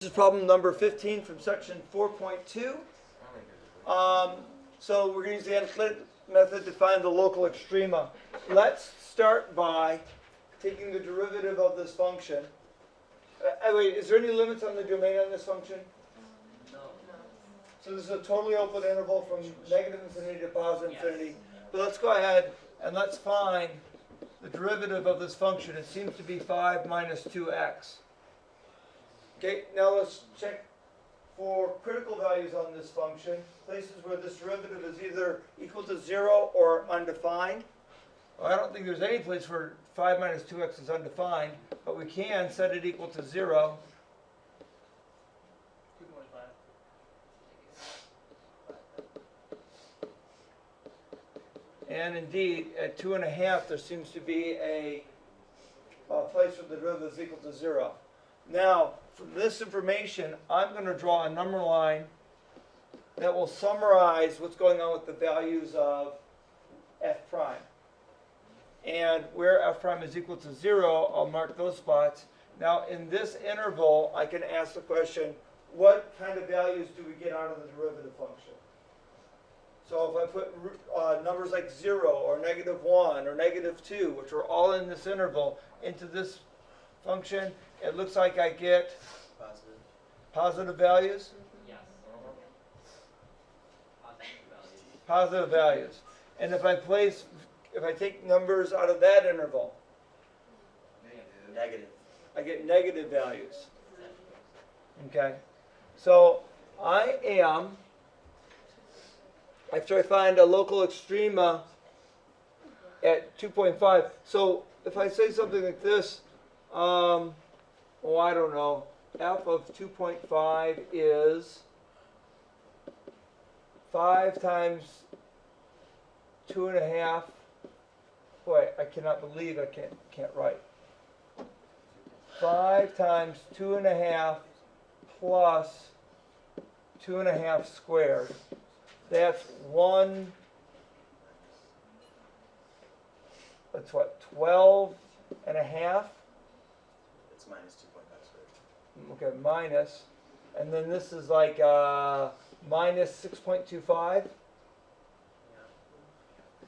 This is problem number 15 from section 4.2. So we're going to use the analytic method to find the local extrema. Let's start by taking the derivative of this function. Wait, is there any limits on the domain on this function? No. So this is a totally open interval from negative infinity to positive infinity. But let's go ahead and let's find the derivative of this function. It seems to be 5 minus 2x. Okay, now let's check for critical values on this function, places where this derivative is either equal to 0 or undefined. Well, I don't think there's any place where 5 minus 2x is undefined, but we can set it equal to 0. And indeed, at 2.5, there seems to be a place where the derivative is equal to 0. Now, from this information, I'm going to draw a number line that will summarize what's going on with the values of f prime. And where f prime is equal to 0, I'll mark those spots. Now, in this interval, I can ask the question, what kind of values do we get out of the derivative function? So if I put numbers like 0 or -1 or -2, which are all in this interval, into this function, it looks like I get positive values. Yes. Positive values. And if I take numbers out of that interval, Negative. I get negative values. Okay. So after I find a local extrema at 2.5, so if I say something like this, I don't know, f of 2.5 is 5 times 2.5. Boy, I cannot believe I can't write. 5 times 2.5 plus 2.5 squared. That's 12 and a half. It's minus 2.5 squared. Okay, minus. And then this is like minus 6.25.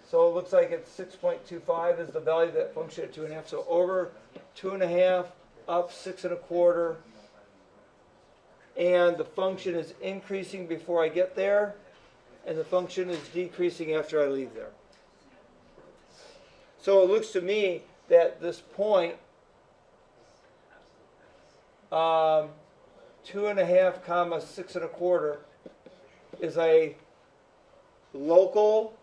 So it looks like it's 6.25 is the value of that function at 2.5. So over 2.5, up 6.25. And the function is increasing before I get there. And the function is decreasing after I leave there. So it looks to me that this point, 2.5 comma 6.25 is a local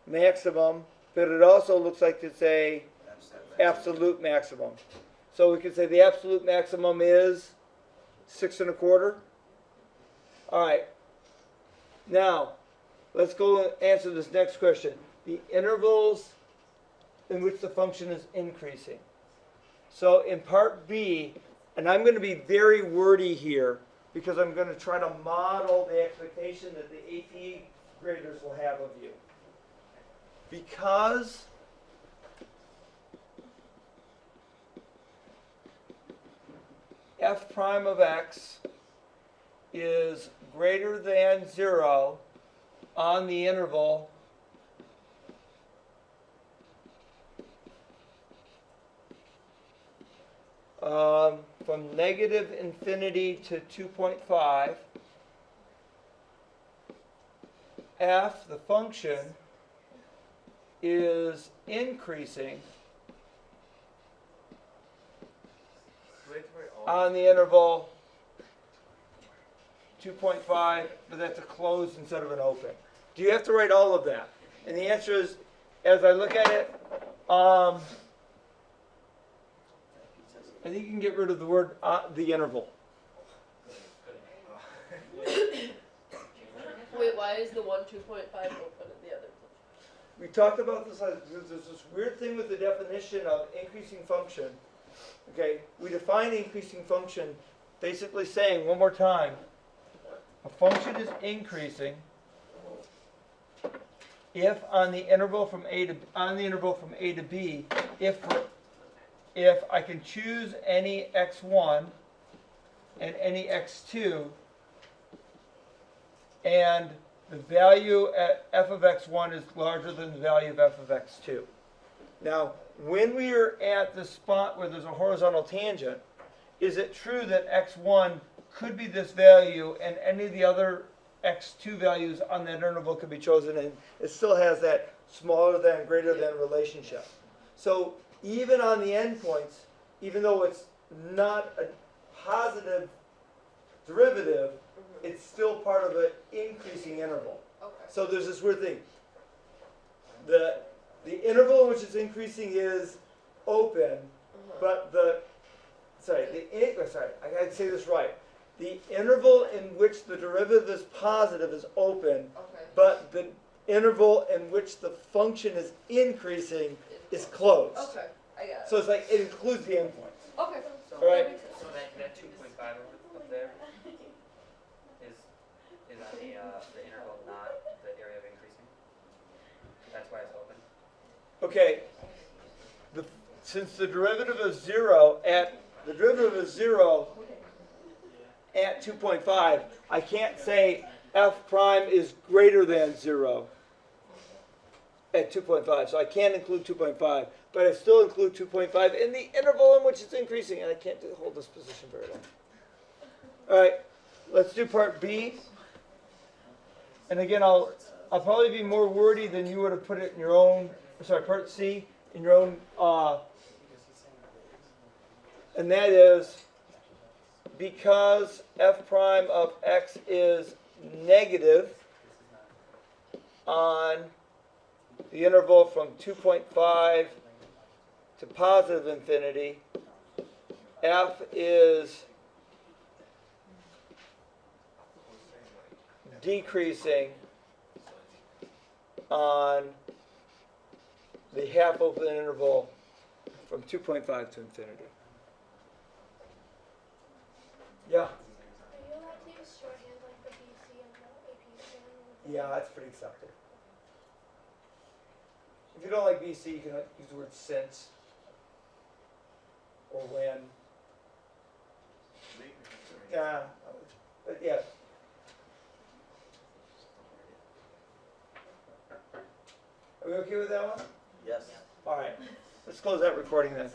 maximum, but it also looks like it's a absolute maximum. So we could say the absolute maximum is 6.25. All right. Now, let's go and answer this next question. The intervals in which the function is increasing. So in part B, and I'm going to be very wordy here because I'm going to try to model the expectation that the AP graders will have of you. Because f prime of x is greater than 0 on the interval from negative infinity to 2.5, f, the function, is increasing on the interval 2.5, but that's a closed instead of an open. Do you have to write all of that? And the answer is, as I look at it, I think you can get rid of the word the interval. Wait, why is the one 2.5 open and the other? We talked about this. There's this weird thing with the definition of increasing function. Okay, we define increasing function basically saying one more time, a function is increasing if on the interval from a to b, if I can choose any x1 and any x2, and the value at f of x1 is larger than the value of f of x2. Now, when we are at the spot where there's a horizontal tangent, is it true that x1 could be this value and any of the other x2 values on that interval could be chosen, and it still has that smaller than, greater than relationship? So even on the endpoints, even though it's not a positive derivative, it's still part of an increasing interval. Okay. So there's this weird thing. The interval in which it's increasing is open, but I gotta say this right. The interval in which the derivative is positive is open, Okay. but the interval in which the function is increasing is closed. Okay, I got it. So it's like it includes the endpoints. Okay. So, All right. That makes sense. so that 2.5 up there is on the interval, not the area of increasing? That's why it's open? Okay. Since the derivative is zero at 2.5, I can't say f prime is greater than 0 at 2.5. So I can't include 2.5, but I still include 2.5 in the interval in which it's increasing, and I can't hold this position very long. All right, let's do part B. And again, I'll probably be more wordy than you would have put it in your own, part C, in your own, and that is because f prime of x is negative on the interval from 2.5 to positive infinity, f is decreasing on the half open interval from 2.5 to infinity. Yeah. Are you allowed to use shorthand like the BC and the AP exam? Yeah, that's pretty accepted. If you don't like BC, you can use the word since or when. Yeah, but yeah. Are we okay with that one? Yes. All right, let's close that recording then.